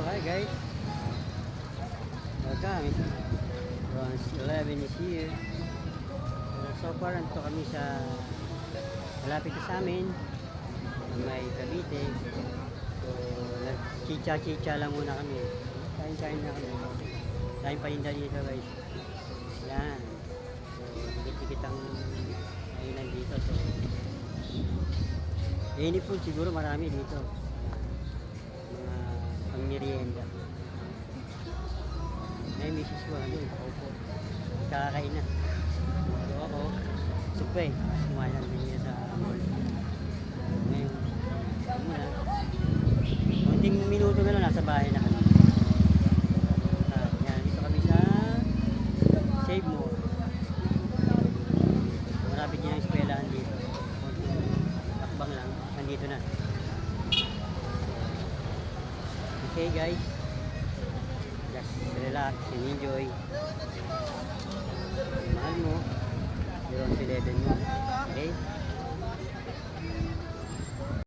hi guys. Welcome. Bronze 11 is here. So far, nandito kami sa malapit na sa amin. May Cavite. So, nag-chicha-chicha lang muna kami. Kain-kain na kami. Kain paninda dito guys. Yan. So, dikit-dikit ang kainan dito. So, ini po siguro marami dito. Mga pang-merienda. May misis ko, ano, opo. Kakakain na. So ako, supay. Kumain lang din niya sa mall. Ngayon, muna. Kunting minuto na lang, nasa bahay na kami. Yan, dito kami sa Save More. Marapit niya ang eskwelahan dito. Takbang lang, nandito na. Okay guys, just relax and enjoy. Mahal mo, you're on 11 mo. Okay?